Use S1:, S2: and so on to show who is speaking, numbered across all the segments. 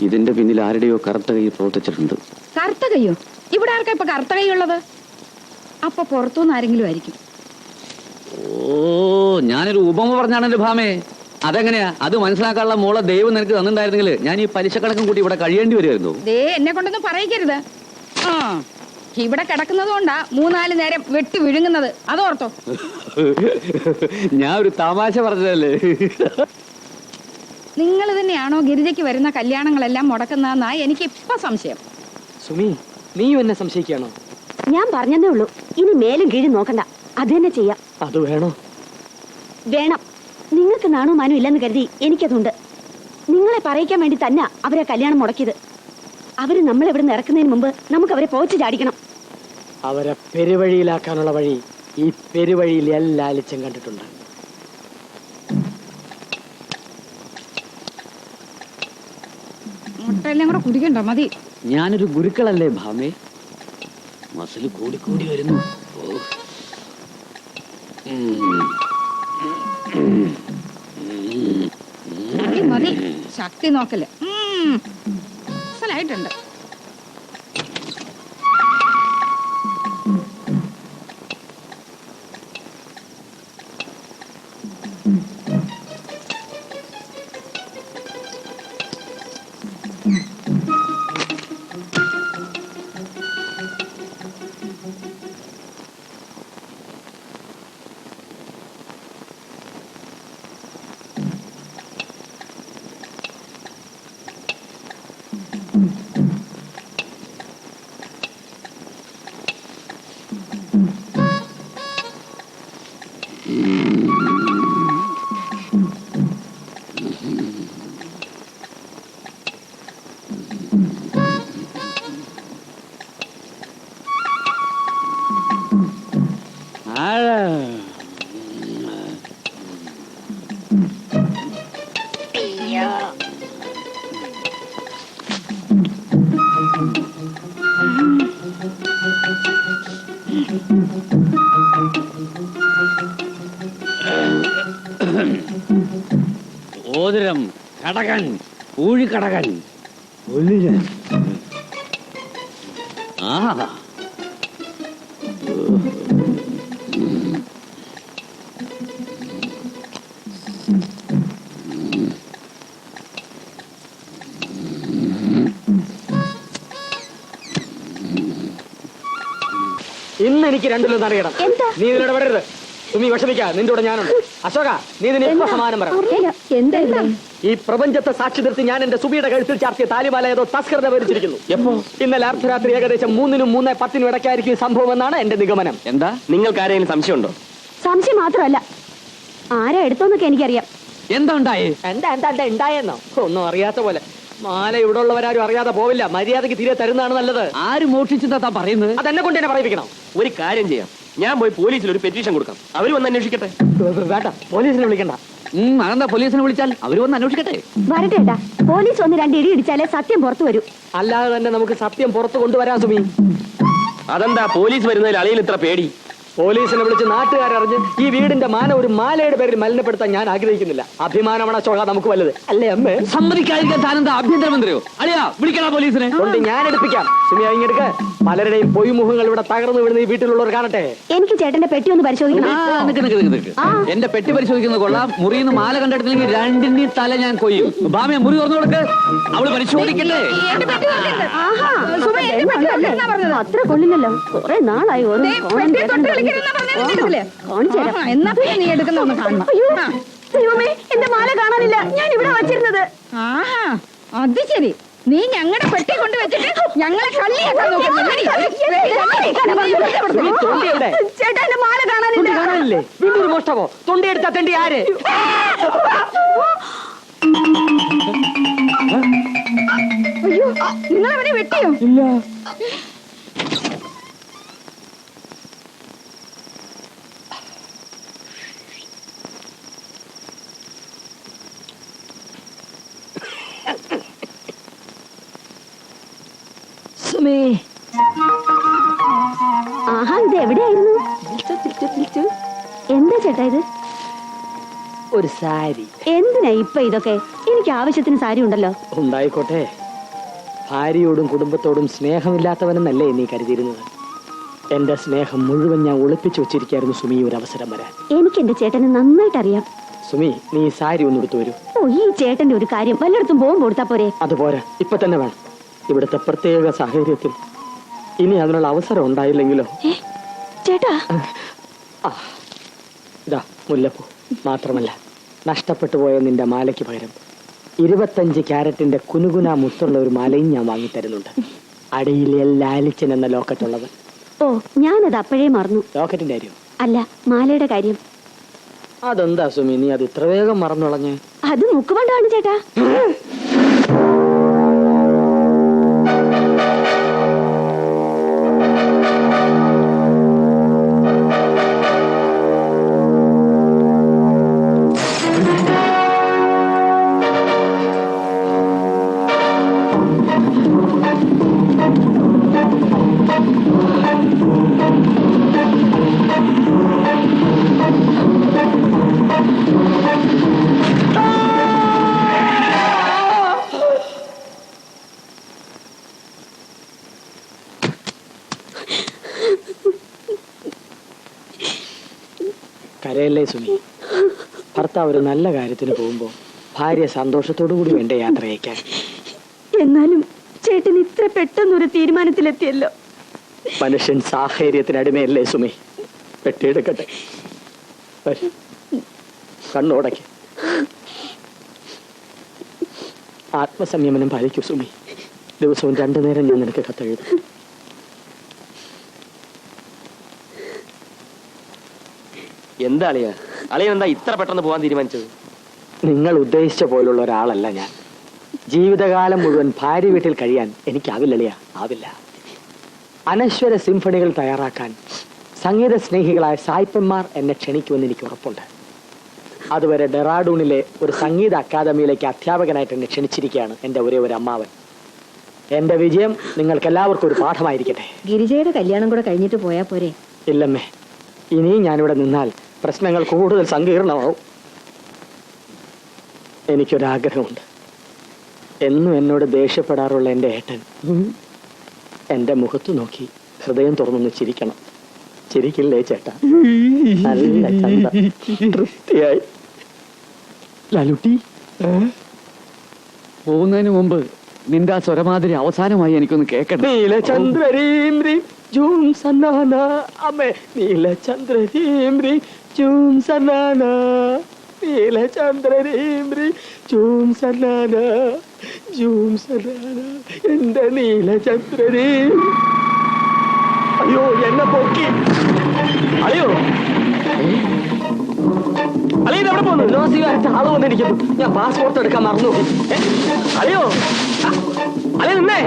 S1: ഇതിന്റെ പിന്നിൽ ആരുടെയോ കറുത്ത കൈ പ്രവർത്തിച്ചിട്ടുണ്ട്.
S2: കറുത്ത കൈയോ? ഇവിടെ ആർക്കാ ഇപ്പൊ കറുത്ത കൈ ഉള്ളത്? അപ്പൊ പുറത്തുനിന്ന് ആരെങ്കിലും ആയിരിക്കും.
S1: ഓ, ഞാനൊരു ഉപമ പറഞ്ഞാണ് എന്റെ ഭാമേ. അതെങ്ങനെയാ? അത് മനസ്സിലാക്കാനുള്ള മോളെ ദൈവം നിനക്ക് തന്നിട്ടുണ്ടായിരുന്നെങ്കിൽ ഞാൻ ഈ പലിശ കണക്കും കൂട്ടി ഇവിടെ കഴിയേണ്ടി വരുമായിരുന്നു.
S2: ദേ എന്നെ കൊണ്ടൊന്നും പറയിക്കരുത്. ആ, ഇവിടെ കിടക്കുന്നത് കൊണ്ടാ 3-4 നേരം വെട്ടി വിഴുങ്ങുന്നത്, അതോർത്തോ.
S1: ഞാൻ ഒരു തമാശ പറഞ്ഞതല്ലേ.
S2: നിങ്ങൾ തന്നെയാണോ ഗിരിജയ്ക്ക് വരുന്ന കല്യാണങ്ങളെല്ലാം മുടക്കുന്നതെന്നാ എനിക്ക് ഇപ്പൊ സംശയം.
S3: സുമി, നീയും എന്നെ സംശയിക്കുകയാണോ?
S4: ഞാൻ പറഞ്ഞതേ ഉള്ളൂ, ഇനി മേലും കീഴും നോക്കണ്ട, അത് തന്നെ ചെയ്യാം.
S3: അത് വേണോ?
S4: വേണം. നിങ്ങൾക്ക് നാണോ മാനോ ഇല്ലെന്ന് കരുതി എനിക്കതുണ്ട്. നിങ്ങളെ പറയിക്കാൻ വേണ്ടി തന്നെ അവരെ കല്യാണം മുടക്കിയത്. അവര് നമ്മളിവിടെ നിന്ന് ഇറക്കുന്നതിന് മുമ്പ് നമുക്ക് അവരെ പോച്ച് ചാടിക്കണം.
S3: അവരെ പെരുവഴിയിലാക്കാനുള്ള വഴി ഈ പെരുവഴിയിൽ എല്ലാ ലിച്ചും കണ്ടിട്ടുണ്ട്.
S2: മുട്ടെല്ലാം കൂടെ കുടിക്കണ്ട, മതി.
S1: ഞാനൊരു ഗുരുക്കളല്ലേ ഭാമേ? മസിൽ കൂടി കൂടി വരുന്നു.
S2: മതി, ശക്തി നോക്കല്. മനസ്സിലായിട്ടുണ്ട്.
S1: ഓതിരം, കടകൻ, ഊഴിക്കടകൻ, ആ
S3: ഇന്ന് എനിക്ക് രണ്ടിലും അറിയണം. നീ ഇതിൽ ഇടപെടരുത്. സുമി വിഷമിക്ക, നിന്റെ കൂടെ ഞാനുണ്ട്. അശോക, നീ ഇതിന് ഇപ്പൊ സമാനം പറ. ഈ പ്രപഞ്ചത്തെ സാക്ഷി നിർത്തി ഞാൻ എന്റെ സുബിയുടെ കഴുത്തിൽ ചാർത്തിയ താലിമാല ഏതോ തസ്കൃത ഭരിച്ചിരിക്കുന്നു. എപ്പോ? ഇന്നലെ അർദ്ധരാത്രി ഏകദേശം 3-നും 3:10 ഇടയ്ക്കായിരിക്കും സംഭവം എന്നാണ് എന്റെ നിഗമനം.
S1: എന്താ?
S3: നിങ്ങൾക്ക് ആരെങ്കിലും സംശയമുണ്ടോ?
S4: സംശയം മാത്രമല്ല, ആരാ എടുത്തോന്നൊക്കെ എനിക്കറിയാം.
S1: എന്താ ഉണ്ടായേ?
S3: എന്താ ഉണ്ടായെന്നോ? ഒന്നും അറിയാത്ത പോലെ. മാല ഇവിടെ ഉള്ളവരാരും അറിയാതെ പോവില്ല. മര്യാദക്ക് തിരെ തരുന്നതാണ് നല്ലത്.
S1: ആര് മോഷ്ടിച്ചെന്താ പറയുന്നത്?
S3: അതെന്നെ കൊണ്ട് തന്നെ പറയിപ്പിക്കണം.
S5: ഒരു കാര്യം ചെയ്യാം, ഞാൻ പോയി പോലീസിൽ ഒരു പെറ്റീഷൻ കൊടുക്കാം. അവർ വന്ന് അന്വേഷിക്കട്ടെ.
S3: വേണ്ട, പോലീസിനെ വിളിക്കണ്ട.
S1: അതെന്താ? പോലീസിനെ വിളിച്ചാൽ അവര് വന്ന് അന്വേഷിക്കട്ടെ.
S4: വരട്ടെ ഏട്ടാ, പോലീസ് ഒന്ന് 2 ഇടി ഇടിച്ചാലേ സത്യം പുറത്തു വരൂ.
S3: അല്ലാതെ തന്നെ നമുക്ക് സത്യം പുറത്തു കൊണ്ടുവരാൻ സുമി.
S5: അതെന്താ പോലീസ് വരുന്നതിൽ അളിയിൽ ഇത്ര പേടി?
S3: പോലീസിനെ വിളിച്ച് നാട്ടുകാരറിഞ്ഞ് ഈ വീടിന്റെ മാന ഒരു മാലയുടെ പേരിൽ മലിനപ്പെടുത്താൻ ഞാൻ ആഗ്രഹിക്കുന്നില്ല. അഭിമാനമാണ് അശോക നമുക്ക് വലുത്, അല്ലേ അമ്മേ?
S1: സമ്മതിക്കാതിരിക്കാൻ താനെന്താ ആഭ്യന്തരമന്ത്രിയോ? അളിയാ, വിളിക്കണ പോലീസിനെ.
S3: കൊണ്ട് ഞാൻ എടുപ്പിക്കാം. സുമി, ഇങ്ങെടുക്ക്. പലരുടെയും പൊയ്മുഖങ്ങൾ ഇവിടെ തകർന്നു വീഴുന്ന ഈ വീട്ടിലുള്ളവർ കാണട്ടെ.
S4: എനിക്ക് ചേട്ടന്റെ പെട്ടി ഒന്ന് പരിശോധിക്കണം.
S1: എന്റെ പെട്ടി പരിശോധിക്കുന്നത് കൊള്ളാം. മുറിന്ന് മാല കണ്ടെടുത്തില്ലെങ്കിൽ 2 തല ഞാൻ കൊയ്യും. ഭാമയെ മുറി തുറന്നു കൊടുക്ക്, അവള് പരിശോധിക്കട്ടെ.
S4: അത്ര കൊള്ളില്ലല്ലോ, കുറെ നാളായി ഓരോ എന്റെ മാല കാണാനില്ല. ഞാൻ ഇവിടെ വച്ചിരുന്നത്.
S2: ആഹാ, അത് ശരി. നീ ഞങ്ങളുടെ പെട്ടി കൊണ്ട് വെച്ചിട്ട് ഞങ്ങളെ കള്ളിയാക്കാൻ
S4: ചേട്ടാ, എന്റെ മാല കാണാനില്ലേ?
S3: വീണ്ടും മോഷ്ടമോ? തൊണ്ടിയെടുത്താ തെണ്ടി ആര്?
S2: അയ്യോ, നിങ്ങളവനെ വെട്ടിയോ?
S3: ഇല്ല.
S4: ആഹാ, ഇത് എവിടെയായിരുന്നു? എന്താ ചേട്ടാ ഇത്?
S3: ഒരു സാരി.
S4: എന്തിനാ ഇപ്പൊ ഇതൊക്കെ? എനിക്ക് എനിക്ക് ആവശ്യത്തിന് സാരി ഉണ്ടല്ലോ.
S3: ഉണ്ടായിക്കോട്ടെ. ഭാര്യയോടും കുടുംബത്തോടും സ്നേഹമില്ലാത്തവനെന്നല്ലേ നീ കരുതിയിരുന്നത്? എന്റെ സ്നേഹം മുഴുവൻ ഞാൻ ഒളിപ്പിച്ചു വെച്ചിരിക്കായിരുന്നു സുമി, ഒരു അവസരം വരാൻ.
S4: എനിക്ക് എന്റെ ചേട്ടനെ നന്നായിട്ട് അറിയാം.
S3: സുമി, നീ സാരി ഒന്ന് എടുത്തു വരൂ.
S4: ഓ, ഈ ചേട്ടന്റെ ഒരു കാര്യം വല്ലയിടത്തും ബോംബ് കൊടുത്താ പോരെ?
S3: അതുപോരാ, ഇപ്പൊ തന്നെ വേണം. ഇവിടുത്തെ പ്രത്യേക സാഹചര്യത്തിൽ ഇനി അതിനുള്ള അവസരം ഉണ്ടായില്ലെങ്കിലോ?
S4: ചേട്ടാ,
S3: ഇതാ മുല്ലപ്പൂ. മാത്രമല്ല, നഷ്ടപ്പെട്ടു പോയ നിന്റെ മാലയ്ക്ക് പകരം 25 ക്യാരറ്റിന്റെ കുനുകുന മുത്തുള്ള ഒരു മാലയും ഞാൻ വാങ്ങിത്തരുന്നുണ്ട്. അടിയിൽ ലാലിച്ചൻ എന്ന ലോക്കറ്റുള്ളത്.
S4: ഓ, ഞാനത് അപ്പോഴേ മറന്നു.
S3: ലോക്കറ്റിന്റെ കാര്യം
S4: അല്ല, മാലയുടെ കാര്യം.
S3: അതെന്താ സുമി നീ അത് ഇത്ര വേഗം മറന്നുളഞ്ഞ്?
S4: അത് മുക്കുകൊണ്ടാണ് ചേട്ടാ.
S3: കരയല്ലേ സുമി. ഭർത്താവ് ഒരു നല്ല കാര്യത്തിന് പോകുമ്പോ ഭാര്യ സന്തോഷത്തോടു കൂടി വേണ്ട യാത്ര അയക്കാൻ.
S4: എന്നാലും ചേട്ടൻ ഇത്ര പെട്ടെന്നൊരു തീരുമാനത്തിലെത്തിയല്ലോ.
S3: മനുഷ്യൻ സാഹചര്യത്തിനടിമയല്ലേ സുമി. പെട്ടിയെടുക്കട്ടെ. കണ്ണോടയ്ക്ക്. ആത്മസംയമനം പാലിക്കൂ സുമി. ദിവസവും 2 നേരം ഞാൻ നിനക്ക് കത്തെഴുതും.
S5: എന്താ അളിയ, അളിയൻ എന്താ ഇത്ര പെട്ടെന്ന് പോകാൻ തീരുമാനിച്ചത്?
S3: നിങ്ങൾ ഉദ്ദേശിച്ച പോലുള്ള ഒരാളല്ല ഞാൻ. ജീവിതകാലം മുഴുവൻ ഭാര്യ വീട്ടിൽ കഴിയാൻ എനിക്കാവില്ലളിയ, ആവില്ല. അനശ്വര സിംഫണികൾ തയ്യാറാക്കാൻ സംഗീത സ്നേഹികളായ സായിപ്പന്മാർ എന്നെ ക്ഷണിക്കുമെന്ന് എനിക്ക് ഉറപ്പുണ്ട്. അതുവരെ ഡെറാഡൂണിലെ ഒരു സംഗീത അക്കാദമിയിലേക്ക് അധ്യാപകനായിട്ട് എന്നെ ക്ഷണിച്ചിരിക്കുകയാണ് എൻ്റെ ഒരേ ഒരു അമ്മാവൻ. എന്റെ വിജയം നിങ്ങൾക്ക് എല്ലാവർക്കും ഒരു പാഠമായിരിക്കട്ടെ.
S4: ഗിരിജയുടെ കല്യാണം കൂടെ കഴിഞ്ഞിട്ട് പോയാ പോരെ?
S3: ഇല്ലമ്മേ, ഇനിയും ഞാനിവിടെ നിന്നാൽ പ്രശ്നങ്ങൾ കൂടുതൽ സങ്കീർണമാവും. എനിക്കൊരാഗ്രഹമുണ്ട്. എന്നും എന്നോട് ദേഷ്യപ്പെടാറുള്ള എൻ്റെ ഏട്ടൻ എൻ്റെ മുഖത്ത് നോക്കി ഹൃദയം തുറന്നൊന്ന് ചിരിക്കണം. ചിരിക്കില്ലേ ചേട്ടാ? നല്ല ചന്ത, തൃപ്തിയായി. ലാലുട്ടി,
S1: പോകുന്നതിന് മുമ്പ് നിന്റെ ആ സ്വരമാതിരി അവസാനമായി എനിക്കൊന്ന് കേൾക്കണം.
S3: നീലചന്ദ്രീം ജൂം സന്നാന അമ്മേ, നീലചന്ദ്രീം ജൂം സന്നാന, നീലചന്ദ്രീം ജൂം സന്നാന, ജൂം സന്നാന, എന്റെ നീലചന്ദ്രീ. അയ്യോ, എന്നെ പൊക്കി.
S5: അളിയോ, അളിയ എവിടെ പോകുന്നു?
S3: ആള് വന്നിരിക്കുന്നു. ഞാൻ പാസ്പോർട്ട് എടുക്കാൻ മറന്നു.
S5: അളിയോ, അളിയ നിന്നേ.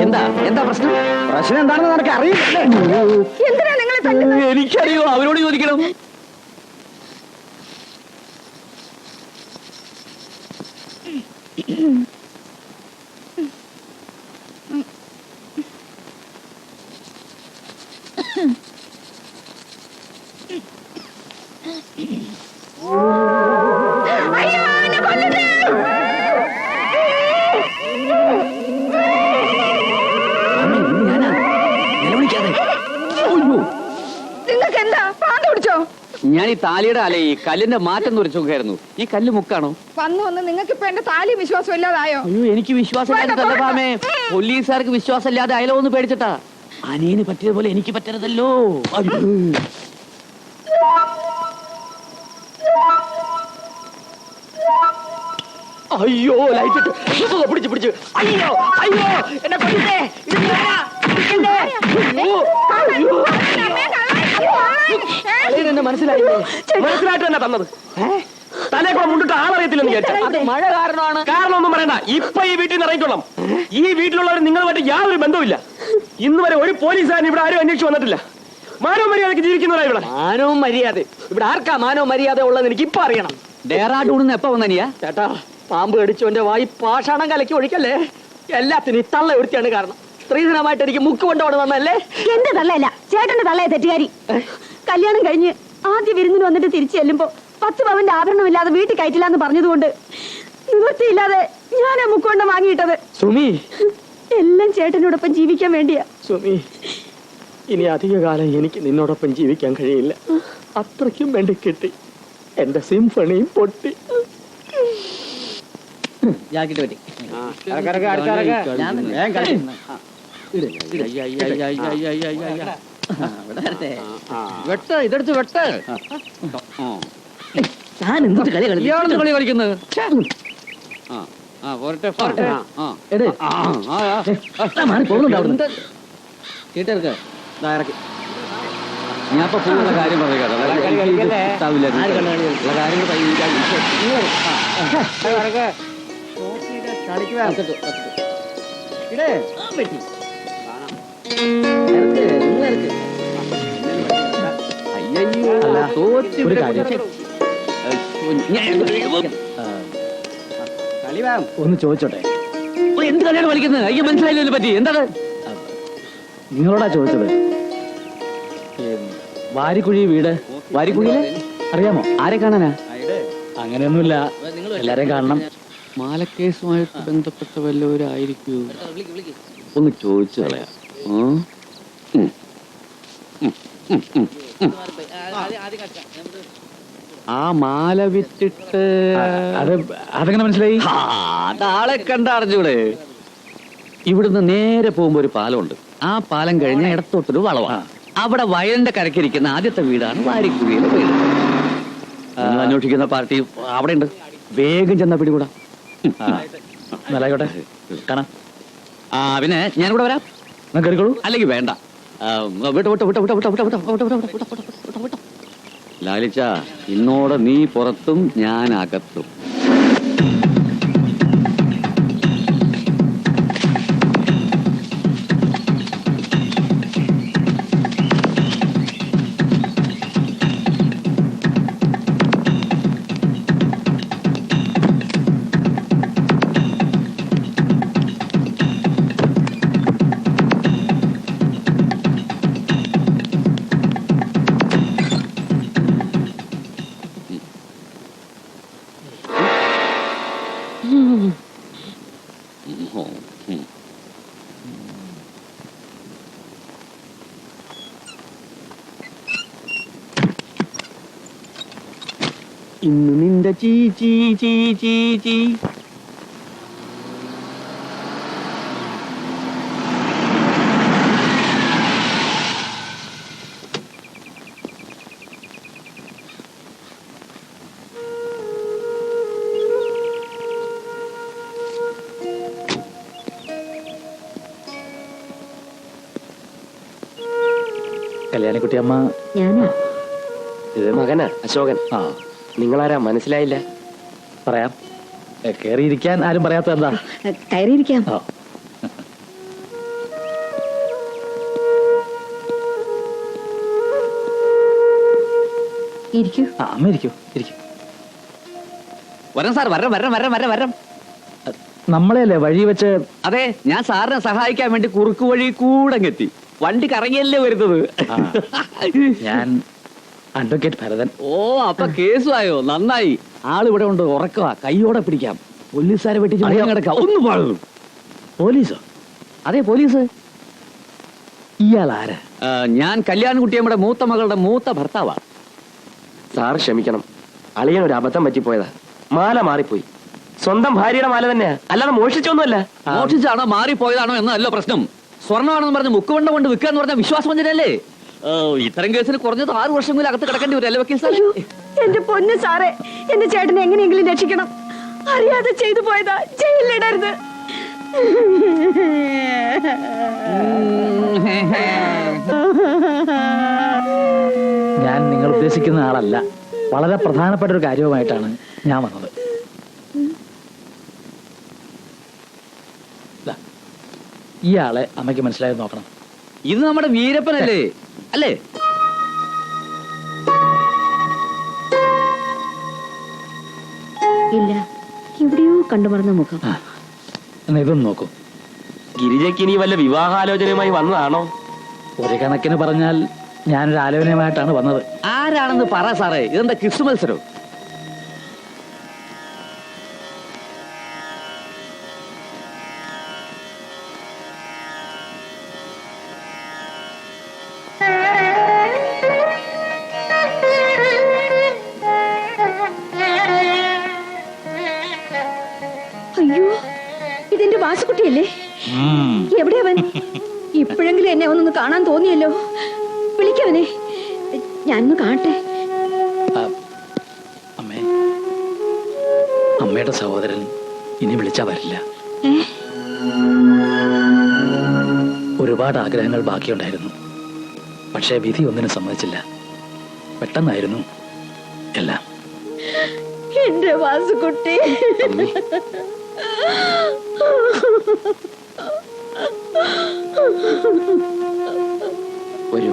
S1: എന്താ എന്താ പ്രശ്നം?
S3: പ്രശ്നം എന്താണെന്ന് നിനക്ക് അറിയില്ലേ?
S2: എന്തിനാ നിങ്ങളെ തല്ലുന്നത്?
S1: എനിക്കറിയോ, അവരോട് ചോദിക്കണം.
S2: അയ്യോ, എന്നെ കൊല്ലരുത്. നിങ്ങൾക്ക് എന്താ പ്രാന്ത് പിടിച്ചോ?
S1: ഞാൻ ഈ താലിയുടെ അല്ലെ ഈ കല്ലിന്റെ മാറ്റം തുറച്ചു നോക്കായിരുന്നു. ഈ കല്ല് മുക്കാണോ?
S2: വന്ന് നിങ്ങൾക്ക് ഇപ്പൊ എന്റെ താലി വിശ്വാസം ഇല്ലാതായോ?
S1: അയ്യോ, എനിക്ക് വിശ്വാസമില്ലാതെ ഭാമേ. പോലീസുകാർക്ക് വിശ്വാസമില്ലാതെ അയലോ ഒന്ന് പേടിച്ചിട്ടാ. അനിയന് പറ്റിയതുപോലെ എനിക്ക് പറ്റരുതല്ലോ.
S3: അയ്യോ, ലൈറ്റ് പിടിച്ചു പിടിച്ചു. അയ്യോ അയ്യോ, എന്നെ കൊല്ലണ്ടേ. എന്നെ മനസ്സിലായില്ലേ?
S5: മനസ്സിലായിട്ട് തന്നെ തന്നത്. തലേക്കൂടെ മുണ്ടിട്ട് ആളറിയത്തില്ലെന്ന് വിചാരിച്ചു.
S3: അത് മഴ കാരണമാണ്.
S5: കാരണമൊന്നും പറയണ്ട. ഇപ്പൊ ഈ വീട്ടിൽ നിന്ന് ഇറങ്ങിക്കൊള്ളാം. ഈ വീട്ടിലുള്ളവർ നിങ്ങളുമായിട്ട് യാതൊരു ബന്ധവുമില്ല. ഇന്ന് വരെ ഒരു പോലീസുകാരൻ ഇവിടെ ആരും അന്വേഷിച്ചു വന്നിട്ടില്ല. മാനവും മര്യാദക്ക് ജീവിക്കുന്നവരാ ഇവിടെ.
S3: മാനവും മര്യാദ ഇവിടെ ആർക്കാ മാനവും മര്യാദ ഉള്ളത് എനിക്ക് ഇപ്പൊ അറിയണം.
S1: ഡേറാഡൂണിന്ന് എപ്പ വന്നനിയാ?
S3: ചേട്ടാ, പാമ്പ് കടിച്ചോന്റെ വായി പാഷാണം കലക്കി ഒഴിക്കല്ലേ. എല്ലാത്തിനും ഈ തള്ള ഒരുത്തിയാണ് കാരണം. സ്ത്രീധനമായിട്ട് എനിക്ക് മുക്ക് കൊണ്ടോടെ വന്നല്ലേ?
S4: എന്റെ തള്ളയല്ല, ചേട്ടന്റെ തള്ളയെ തെറ്റുകാരി. കല്യാണം കഴിഞ്ഞ് ആദ്യ വിരുന്നിന് വന്നിട്ട് തിരിച്ചു ചെല്ലുമ്പോ 10 പവന്റെ ആഭരണമില്ലാതെ വീട്ടിൽ കയറ്റില്ല എന്ന് പറഞ്ഞതുകൊണ്ട് നിവൃത്തിയില്ലാതെ ഞാനാ മുക്കൊണ്ട് വാങ്ങിയിട്ടത്.
S3: സുമി,
S4: എല്ലാം ചേട്ടനോടൊപ്പം ജീവിക്കാൻ വേണ്ടിയാ.
S3: സുമി, ഇനി അധികകാലം എനിക്ക് നിന്നോടൊപ്പം ജീവിക്കാൻ കഴിയില്ല. അത്രയ്ക്കും വേണ്ടി കിട്ടി. എന്റെ സിംഫണിയും പൊട്ടി.
S1: ജാക്കറ്റ് പറ്റി വെട്ട്, ഇതെടുത്ത് വെട്ട്.
S3: ഞാൻ എന്തിട്ട് കളി കളി
S1: ഇയാളെന്ത് കളി കളിക്കുന്നത്? പോരട്ടെ പോരട്ടെ. കേട്ടെടുക്ക, ഞാൻ ഇപ്പൊ പോകുന്ന കാര്യം പറയുക.
S3: ഒന്ന് ചോദിച്ചോട്ടെ,
S1: എന്ത് കളിയാണ് കളിക്കുന്നത്? അയ്യോ മനസ്സിലായില്ലേ പറ്റി? എന്താണ്
S3: നിങ്ങളോടാ ചോദിച്ചത്? വാരിക്കുഴി വീട്, വാരിക്കുഴിയില് അറിയാമോ?
S1: ആരെ കാണാനാ?
S3: അങ്ങനെയൊന്നുമില്ല, എല്ലാരെയും കാണണം.
S1: മാലക്കേസുമായിട്ട് ബന്ധപ്പെട്ട വല്ലവരായിരിക്കൂ. ഒന്ന് ചോദിച്ചു കളയാം. ആ മാല വിറ്റിട്ട്
S3: അതെങ്ങനെ മനസ്സിലായി?
S1: അതാളെ കണ്ടറിഞ്ഞൂടെ? ഇവിടുന്ന് നേരെ പോകുമ്പോ ഒരു പാലമുണ്ട്. ആ പാലം കഴിഞ്ഞ ഇടത്തോട്ടൊരു വളവാണ്. അവിടെ വയലിന്റെ കരക്കിരിക്കുന്ന ആദ്യത്തെ വീടാണ് വാരിക്കുഴിയിലെ വീട്. നിങ്ങൾ അന്വേഷിക്കുന്ന പാർട്ടി അവിടെ ഉണ്ട്. വേഗം ചെന്ന പിടികൂടാ.
S3: നല്ലായിക്കോട്ടെ, കാണാം.
S1: പിന്നെ ഞാൻ കൂടെ വരാം.
S3: കയറിക്കോളൂ.
S1: അല്ലെങ്കിൽ വേണ്ട. വിട്ടോ വിട്ടോ വിട്ടോ വിട്ടോ വിട്ടോ വിട്ടോ വിട്ടോ വിട്ടോ വിട്ടോ വിട്ടോ വിട്ടോ വിട്ടോ. ലാലിച്ച, ഇന്നോടെ നീ പുറത്തും ഞാൻ അകത്തും. ഇന്ന് നിന്റെ ചീ ചീ ചീ ചീ ചീ.
S3: കല്യാണിക്കുട്ടി അമ്മ,
S4: ഞാനാ.
S3: ഇത്
S5: മകനാ അശോകൻ. നിങ്ങളാരാ മനസ്സിലായില്ല?
S3: പറയാം. കേറിയിരിക്കാൻ ആരും പറയാത്ത എന്താ?
S4: കയറിയിരിക്കാം. ഇരിക്കൂ.
S3: അമ്മ ഇരിക്കൂ, ഇരിക്കൂ.
S1: വരാം സാർ, വരാം വരാം വരാം വരാം വരാം.
S3: നമ്മളെയല്ലേ വഴി വെച്ച്?
S1: അതെ, ഞാൻ സാറിനെ സഹായിക്കാൻ വേണ്ടി കുറുക്കു വഴി കൂടെ എത്തി. വണ്ടി കറങ്ങിയല്ലേ വരുന്നത്.
S3: ഞാൻ അഡ്വക്കേറ്റ് ഭരതൻ.
S1: ഓ, അപ്പൊ കേസുമായോ? നന്നായി. ആളിവിടെ ഉണ്ട്, ഉറക്കവാ. കൈയോടെ പിടിക്കാം. പോലീസുകാരെ വെട്ടി കിടക്കാം. ഒന്ന് പാടുന്നു.
S3: പോലീസോ?
S1: അതെ, പോലീസ്.
S3: ഇയാൾ ആരാ?
S1: ഞാൻ കല്യാൺകുട്ടിയമ്മയുടെ മൂത്ത മകളുടെ മൂത്ത ഭർത്താവാ.
S5: സാർ ക്ഷമിക്കണം, അളിയൻ ഒരു അബദ്ധം പറ്റിപ്പോയതാ. മാല മാറിപ്പോയി. സ്വന്തം ഭാര്യയുടെ മാല തന്നെയാ, അല്ലാതെ മോഷിച്ചൊന്നുമല്ല.
S1: മോഷിച്ചാണോ മാറിപ്പോയതാണോ എന്നല്ല പ്രശ്നം. സ്വർണ്ണമാണെന്ന് പറഞ്ഞ് മുക്കുവണ്ട കൊണ്ട് വിൽക്കാന്ന് പറഞ്ഞ വിശ്വാസവഞ്ചനല്ലേ? ഇത്തരം കേസിന് കുറഞ്ഞത് 6 വർഷമെങ്കിലും അകത്ത് കിടക്കേണ്ടി വരും അല്ലേ വക്കീൽ സാറേ?
S4: എന്റെ പൊന്ന് സാറേ, എന്റെ ചേട്ടനെ എങ്ങനെയെങ്കിലും രക്ഷിക്കണം. അറിയാതെ ചെയ്തു പോയതാ, ജയിലിലിടരുത്.
S3: ഞാൻ നിങ്ങൾ ഉദ്ദേശിക്കുന്ന ആളല്ല. വളരെ പ്രധാനപ്പെട്ട ഒരു കാര്യവുമായിട്ടാണ് ഞാൻ വന്നത്. ഇയാളെ അമ്മയ്ക്ക് മനസ്സിലായത് നോക്കണം.
S1: ഇത് നമ്മുടെ വീരപ്പനല്ലേ? അല്ലേ?
S4: ഇല്ല, എവിടെയോ കണ്ടുമറന്ന മുഖം.
S3: എന്നാ ഇതൊന്ന് നോക്കൂ.
S5: ഗിരിജയ്ക്ക് ഇനി വല്ല വിവാഹാലോചനയുമായി വന്നതാണോ?
S3: ഒരു കണക്കിന് പറഞ്ഞാൽ ഞാനൊരു ആലോചനയുമായിട്ടാണ് വന്നത്.
S1: ആരാണെന്ന് പറ സാറേ, ഇതെന്താ ക്വിസ് മത്സരം?
S4: അയ്യോ, ഇതെന്റെ വാസുകുട്ടിയല്ലേ? എവിടെയവൻ? ഇപ്പോഴെങ്കിലും എന്നെ ഒന്നൊന്ന് കാണാൻ തോന്നിയല്ലോ. വിളിക്കവനെ, ഞാനൊന്ന് കാണട്ടെ.
S3: അമ്മേ, അമ്മയുടെ സഹോദരൻ ഇനി വിളിച്ചാ വരില്ല. ഒരുപാട് ആഗ്രഹങ്ങൾ ബാക്കിയുണ്ടായിരുന്നു. പക്ഷേ വിധി ഒന്നിനും സമ്മതിച്ചില്ല. പെട്ടെന്നായിരുന്നു എല്ലാം.
S4: എന്റെ വാസുകുട്ടി.
S1: ഒരു